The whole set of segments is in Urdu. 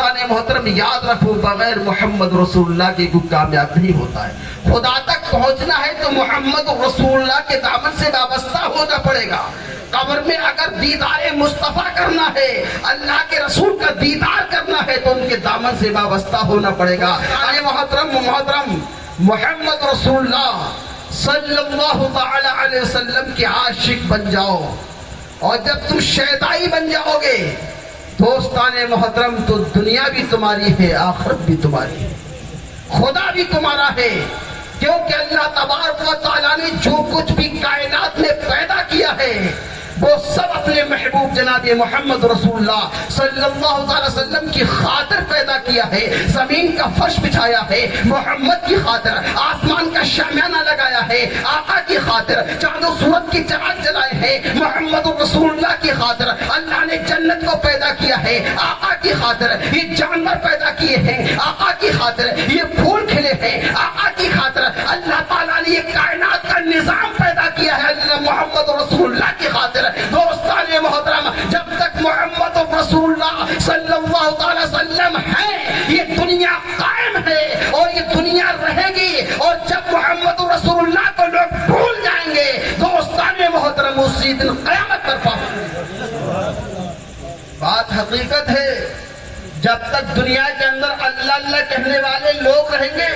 دوستان محترم یاد رکھو بغیر محمد رسول اللہ کے کوئی کامیاب نہیں ہوتا ہے. خدا تک پہنچنا ہے تو محمد رسول اللہ کے دامن سے وابستہ ہونا پڑے گا. قبر میں اگر دیدار مصطفیٰ کرنا ہے, اللہ کے رسول کا دیدار کرنا ہے تو ان کے دامن سے وابستہ ہونا پڑے گا. محترم محمد رسول اللہ صلی اللہ تعالی علیہ وسلم کے عاشق بن جاؤ, اور جب تم شیدائی بن جاؤ گے دوستان محترم تو دنیا بھی تمہاری ہے, آخرت بھی تمہاری ہے, خدا بھی تمہارا ہے. کیونکہ اللہ تبارک و تعالیٰ نے جو کچھ بھی کائنات میں پیدا کیا ہے وہ سب اپنے محبوب جناب محمد رسول اللہ صلی اللہ علیہ وسلم کی خاطر پیدا کیا ہے. زمین کا فرش بچھایا ہے محمد کی خاطر, آسمان کا شامیانہ لگایا ہے آقا کی خاطر, چاند و سورج کی چراغ جلائے ہیں محمد رسول اللہ کی خاطر. اللہ نے جنت کو پیدا کیا ہے آقا کی خاطر, یہ جانور پیدا کیے ہیں آقا کی خاطر, یہ پھول کھلے ہیں آقا کی خاطر. اللہ تعالیٰ نے یہ کائنات کا نظام پیدا کیا ہے اللہ محمد رسول اللہ کی خاطر. دوستان محترم جب تک محمد رسول اللہ صلی اللہ علیہ وسلم ہے یہ دنیا قائم ہے اور یہ دنیا رہے گی, اور جب محمد رسول اللہ کو لوگ بھول جائیں گے دوستان محترم اسی دن قیامت برپا ہوگی. بات حقیقت ہے جب تک دنیا کے اندر اللہ اللہ کہنے والے لوگ رہیں گے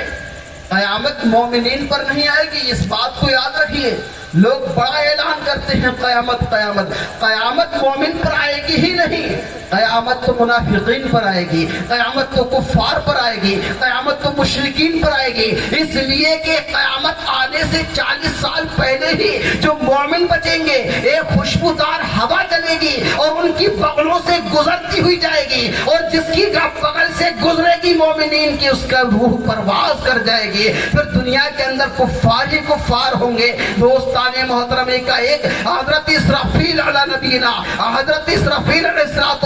قیامت مومنین پر نہیں آئے گی. اس بات کو یاد رکھیے, لوگ بڑا اعلان کرتے ہیں قیامت قیامت, قیامت مومن پر آئے گی ہی نہیں, قیامت تو منافقین پر آئے گی, قیامت تو کفار پر آئے گی, قیامت تو مشرکین پر آئے گی. اس لیے کہ قیامت آنے سے 40 سال پہلے ہی جو مومن بچیں گے ایک خوشبودار ہوا چلے گی اور ان کی بغلوں سے گزرتی ہوئی جائے گی, اور جس کی بغل سے گزرے گی مومنین کی اس کا روح پرواز کر جائے گی. پھر دنیا کے اندر کفار ہی کفار ہوں گے. دوستان محترمے کا ایک حضرت اسرافیل علیہ نبینا, حضرت اسرافیل علیہ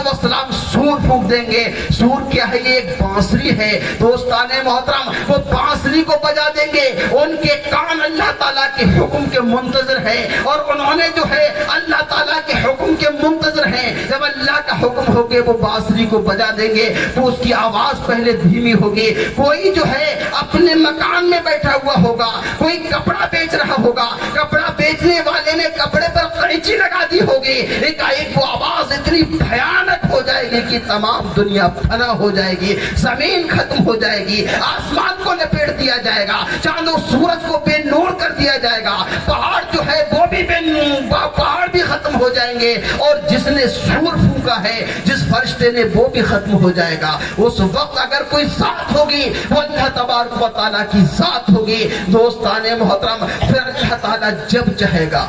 السلام سور پھونک دیں گے. سور کیا ہے؟ یہ ایک بانسری ہے. دوستان محترم وہ بانسری کو بجا دیں گے, ان کے کان اللہ تعالیٰ کے حکم کے منتظر ہیں, اور انہوں نے جو ہے اللہ تعالیٰ کے حکم کے منتظر ہیں. جب اللہ کا حکم ہوگے وہ بانسری کو بجا دیں گے تو اس کی آواز پہلے دھیمی ہوگی. کوئی جو ہے اپنے مکان میں بیٹھا ہوا ہوگا, کوئی کپڑا بیچ رہا ہوگا, کپڑا بیچنے والے نے کپڑے پر قینچی لگا دی ہوگی, ایک وہ آواز اتنی بھیانک ہو جائے گی کہ تمام دنیا فنا ہو جائے گی, زمین ختم ہو جائے گی, آسمان کو لپیٹ دیا جائے گا, چاند و سورج کو بے نور کر دیا جائے گا, پہاڑ جو ہے وہ بھی پہاڑ بھی ختم ہو جائیں گے, اور جس نے سور پھونکا ہے جس فرشتے نے وہ بھی ختم ہو جائے گا. اس وقت اگر کوئی ذات ہوگی وہ اللہ تبارک و تعالیٰ کی ذات ہوگی. دوستان محترم پھر اللہ تعالیٰ جب چاہے گا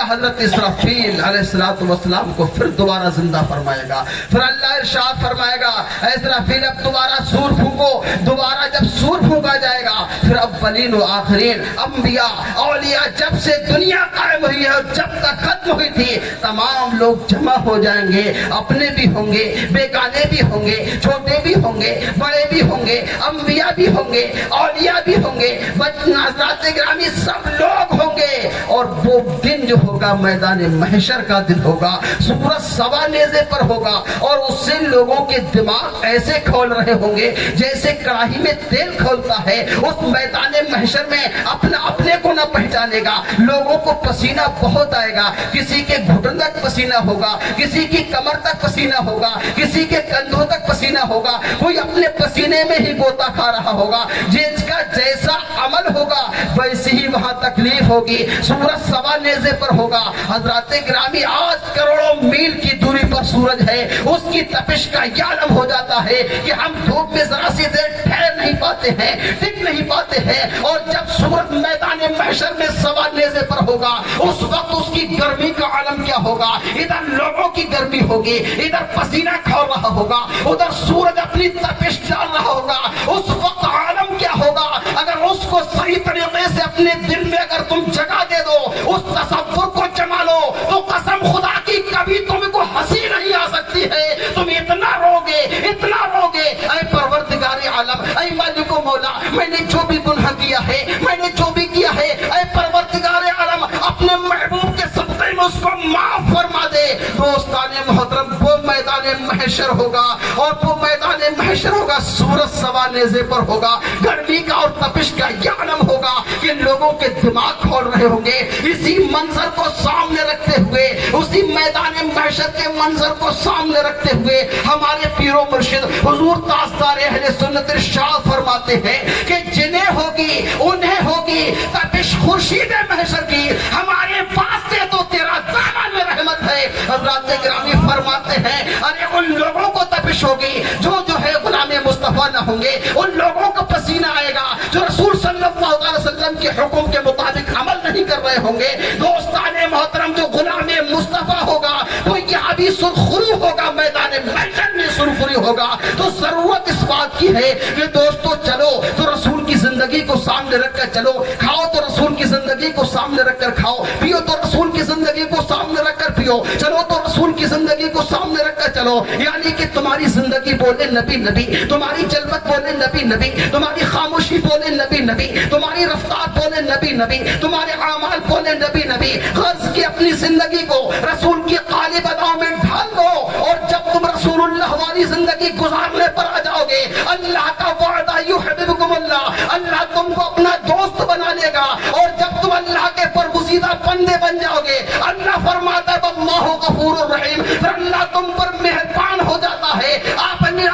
حضرت اسرافیل علیہ السلام کو پھر دوبارہ زندہ فرمائے گا. پھر اللہ ارشاد فرمائے گا اسرافیل اب دوبارہ سور پھونکو. دوبارہ جب سور پھونکا جائے گا پھر اولین و آخرین انبیاء اولیاء جب سے دنیا قائم ہوئی ہے اور جب تک ختم ہوئی تھی تمام لوگ جمع ہو جائیں گے, اپنے بھی ہوں گے, بیگانے بھی ہوں گے, چھوٹے بھی ہوں گے, بڑے بھی ہوں گے, انبیاء بھی ہوں گے, اولیاء بھی ہوں گے, حضرات گرامی سب لوگ ہوں گے. اور وہ دن جو ہوگا میدان محشر کا دن ہوگا, سورج سوا نیزے پر ہوگا, اور اس سے لوگوں کے دماغ ایسے کھول رہے ہوں گے جیسے کڑاہی میں تیل کھولتا ہے. اس میدان محشر میں اپنے کو نہ پہچانے گا, لوگوں کو پسینہ بہت آئے گا, کسی کے گھٹن تک پسینہ ہوگا, کسی کی کمر تک پسینہ ہوگا, کسی کے کندھوں تک پسینہ ہوگا, کوئی اپنے پسینے میں ہی غوطہ کھا رہا ہوگا. جس کا جیسا عمل ہوگا ویسی ہی وہاں تکلیف ہوگی. سورج سوا نیزے پر ہوگا. حضرات گرامی آج کروڑوں میل کی دوری پر سورج ہے, اس کی تپش کا یہ عالم ہو جاتا ہے کہ ہم دھوپ میں ذرا سی دیر ٹھہر نہیں پاتے ہیں, ٹک نہیں پاتے ہیں. اور جب سورج میدان محشر میں سوا نیزے پر ہوگا اس وقت اس کی گرمی کا عالم کیا ہوگا. ادھر لوگوں کی گرمی ہوگی, ادھر پسینہ کھول رہا ہوگا, ادھر سورج اپنی تپش ڈال رہا ہوگا. اس وقت عالم کیا ہوگا اگر اس کو صحیح طریقے سے اپنے دل میں اگر تم جگہ دے دو, اس تصور کو جما لو, تو قسم خدا کی کبھی تم کو ہنسی نہیں آ سکتی ہے. تم اتنا روگے, اتنا روگے, اے پروردگار عالم, اے مالک و مولا, میں نے جو بھی گناہ کیا ہے, میں نے جو بھی کیا ہے, اے پروردگار عالم اپنے محبوب کے صدقے میں اس کو معاف فرما دے. دوستان محترم وہ میدان محشر محشر ہوگا اور وہ میدان محشر ہوگا سورج سوا نیزے پر ہوگا، گرمی کا اور تپش کا یہ عالم ہوگا کہ لوگوں کے دماغ کھول رہے ہوں گے۔ اسی منظر کو سامنے رکھتے ہوئے، اسی میدان محشر کے منظر کو سامنے رکھتے ہوئے ہمارے پیر و مرشد حضور تاجدار اہل سنت ارشاد فرماتے ہیں کہ جنہیں ہوگی انہیں ہوگی تپش خورشید محشر کی، ہمارے واسطے تو تیرا دامن میں رحمت ہے۔ حضرات گرامی فرماتے ہیں ارے ان لوگوں کو تپش ہوگی جو ہے غلام مصطفیٰ نہ ہوں گے، ان لوگوں کو پسینہ آئے گا جو رسول صلی اللہ علیہ وسلم کے حکم کے مطابق عمل نہیں کر رہے ہوں گے۔ دوستان محترم جو غلام مصطفیٰ ہوگا وہ یہاں بھی سرخرو ہوگا، میدان محشر میں سرخرو ہوگا۔ تو ضرورت اس بات کی ہے کہ دوستو چلو تو رسول کی زندگی کو سامنے رکھ کر چلو، کھاؤ تو رسول کی زندگی کو سامنے رکھ کر کھاؤ، پیو تو رسول کی زندگی کو سامنے رکھ کر پیو، چلو تو رسول کی زندگی کو سامنے رکھ کر چلو۔ یعنی کہ تمہاری زندگی بولے نبی نبی، تمہاری جلوت بولے نبی نبی، تمہاری خاموشی بولے نبی نبی، تمہاری رفتار بولے نبی نبی، تمہارے اعمال بولے نبی نبی۔ غرض کی اپنی زندگی کو رسول کی قالب اداؤں میں ڈھال دو، اور جب تم رسول اللہ والی زندگی گزارنے پر آ جاؤ گے اللہ کا وعدہ یحببکم اللہ، اللہ تم کو اپنا دوست بنا لے گا۔ اور جب تم اللہ کے برگزیدہ بندے بن جاؤ گے اللہ فرماتا ہے واللہ غفور الرحیم، پھر اللہ تم پر مہربان ہو جاتا ہے۔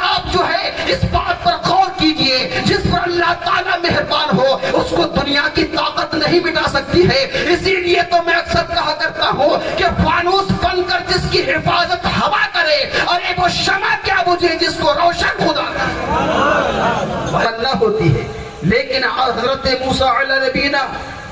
آپ جو ہے اس بات پر غور کیجئے جس پر اللہ تعالیٰ مہربان ہو اس کو دنیا کی طاقت نہیں مٹا سکتی ہے۔ اسی لیے تو میں اکثر کہا کرتا ہوں کہ فانوس بن کر جس کی حفاظت ہوا کرے، ارے وہ شمع کیا بجھے جس کو روشن خدا اللہ ہوتی ہے۔ لیکن حضرت موسیٰ علیہ نبینا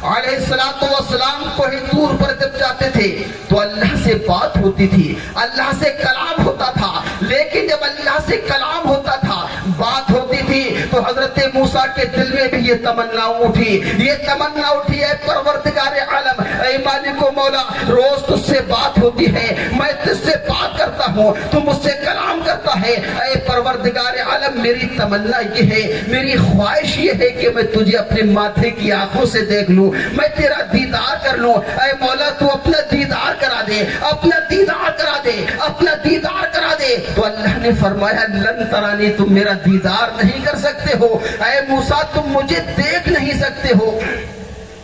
علیہ السلام کوہ طور پر جب جاتے تھے تو اللہ سے بات ہوتی تھی، اللہ سے کلام ہوتا تھا۔ لیکن جب اللہ سے کلام ہوتا تھا، بات ہوتی تھی، تو حضرت موسیٰ کے دل میں بھی یہ تمنا اٹھی اے پروردگار عالم، اے مالک و مولا، روز تجھ سے بات ہوتی ہے، میں تجھ سے بات کرتا ہوں، تو مجھ سے کلام کرتا ہے۔ اے پروردگار عالم، میری تمنا یہ ہے، میری خواہش یہ ہے کہ میں تجھے اپنے ماتھے کی آنکھوں سے دیکھ لوں، میں تیرا دیدار کر لوں۔ اے مولا تو اپنا دیدار کرا دے، اپنا دیدار کرا دے، اپنا دیدار کرا دے۔ تو اللہ نے فرمایا لن ترانی، تم میرا دیدار نہیں کر سکتے ہو، اے موسیٰ تم مجھے دیکھ نہیں سکتے ہو۔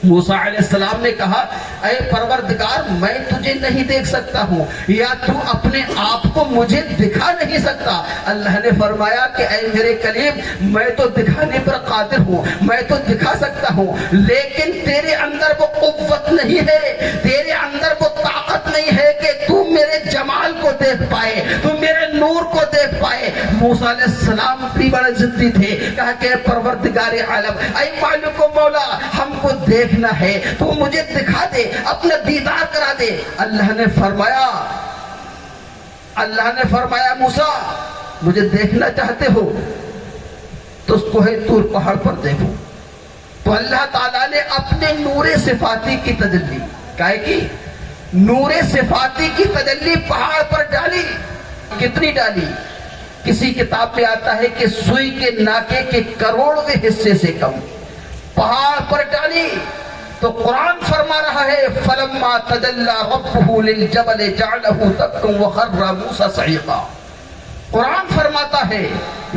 موسیٰ علیہ السلام نے کہا اے پروردگار میں تجھے نہیں دیکھ سکتا ہوں، یا تو اپنے آپ کو مجھے دکھا نہیں سکتا۔ اللہ نے فرمایا کہ اے میرے کلیم میں تو دکھانے پر قادر ہوں، میں تو دکھا سکتا ہوں، لیکن تیرے اندر وہ قوت نہیں ہے، تیرے اندر وہ طاقت نہیں ہے کہ تو میرے جمال کو دیکھ پائے، تو میرے نور کو دیکھ پائے۔ موسیٰ علیہ السلام بھی بڑے ضدی تھے، کہا کہ پروردگار عالم، اے مالک و مولا ہم کو دیکھنا ہے تو مجھے دکھا دے، اپنا دیدار کرا دے۔ اللہ نے فرمایا موسیٰ مجھے دیکھنا چاہتے ہو تو اس کوہ طور پہاڑ پر دیکھو۔ تو اللہ تعالیٰ نے اپنے نور صفاتی کی تجلی کہا کہ نور صفاتی کی تجلی پہاڑ پر ڈالی۔ کتنی ڈالی؟ کسی کتاب میں آتا ہے کہ سوئی کے ناکے کے کروڑویں حصے سے کم پہاڑ پر ڈالی۔ تو قرآن فرما رہا ہے فَلَمَّا تَجَلَّى رَبُّهُ لِلْجَبَلِ جَعَلَهُ دَكًّا وَخَرَّ مُوسَىٰ صَعِقًا۔ قرآن فرماتا ہے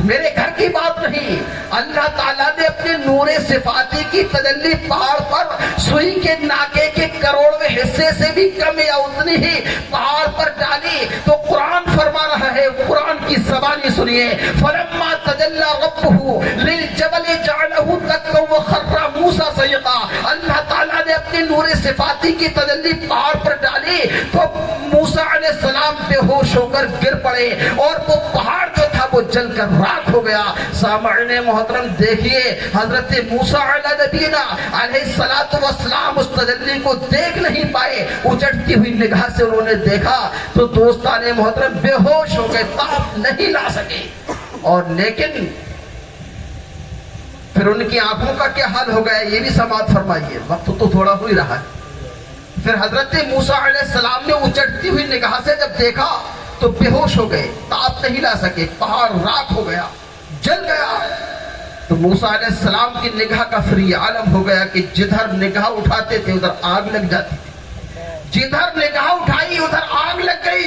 میرے گھر کی بات نہیں، اللہ تعالیٰ نے اپنے نور صفاتی کی تجلی پہاڑ پر سوئی کے ناکے کے کروڑویں حصے سے بھی کم یا اتنی ہی پہاڑ پر ڈالی۔ تو قرآن فرما رہا ہے، قرآن کی زبانی سنیے، فَلَمَّا تَجَلَّى رَبُّهُ لِلْجَبَلِ جَعَلَهُ دَكًّا وَخَرَّ مُوسَىٰ صَعِقًا۔ اللہ تعالیٰ نے اپنے نور صفاتی کی تجلی پہاڑ پر ڈالی تو موسیٰ علیہ السلام بے ہوش ہو کر گر پڑے اور وہ پہاڑ جو تھا وہ جل کر راکھ ہو گیا۔ سامعین محترم دیکھیے حضرت موسیٰ علیہ نبینا علیہ السلام اس تجلی کو دیکھ نہیں پائے، اچٹتی ہوئی نگاہ سے انہوں نے دیکھا تو دوستان محترم بے ہوش ہو گئے، تاب نہیں لا سکے۔ اور لیکن پھر ان کی آنکھوں کا کیا حال ہو گیا یہ بھی سماعت فرمائیے، وقت تو تھوڑا ہو ہی رہا ہے۔ پھر حضرت موسیٰ علیہ السلام نے اچٹتی ہوئی نگاہ سے جب دیکھا تو بے ہوش ہو گئے، تاب نہیں لا سکے، پہاڑ راکھ ہو گیا، جل گیا۔ تو موسیٰ علیہ السلام کی نگاہ کا پھر یہ عالم ہو گیا کہ جدھر نگاہ اٹھاتے تھے ادھر آگ لگ جاتی تھی، جدھر نگاہ اٹھائی ادھر آگ لگ گئی،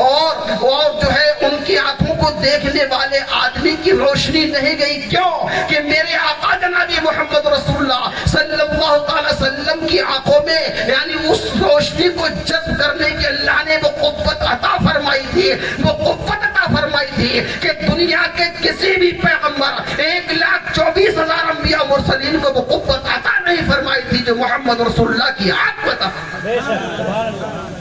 اور جو ہے ان کی آنکھوں کو دیکھنے والے آدمی کی روشنی نہیں گئی. کیوں کہ میرے آقا جناب محمد رسول اللہ صلی اللہ تعالی وسلم کی آنکھوں میں یعنی اس روشنی کو جذب کرنے کے اللہ نے وہ قوت عطا فرمائی تھی, وہ قوت عطا فرمائی تھی کہ دنیا کے کسی بھی پیغمبر 1,24,000 انبیاء مرسلین کو وہ قوت عطا نہیں فرمائی تھی جو محمد رسول اللہ کی آنکھ کو عطا فرمائی.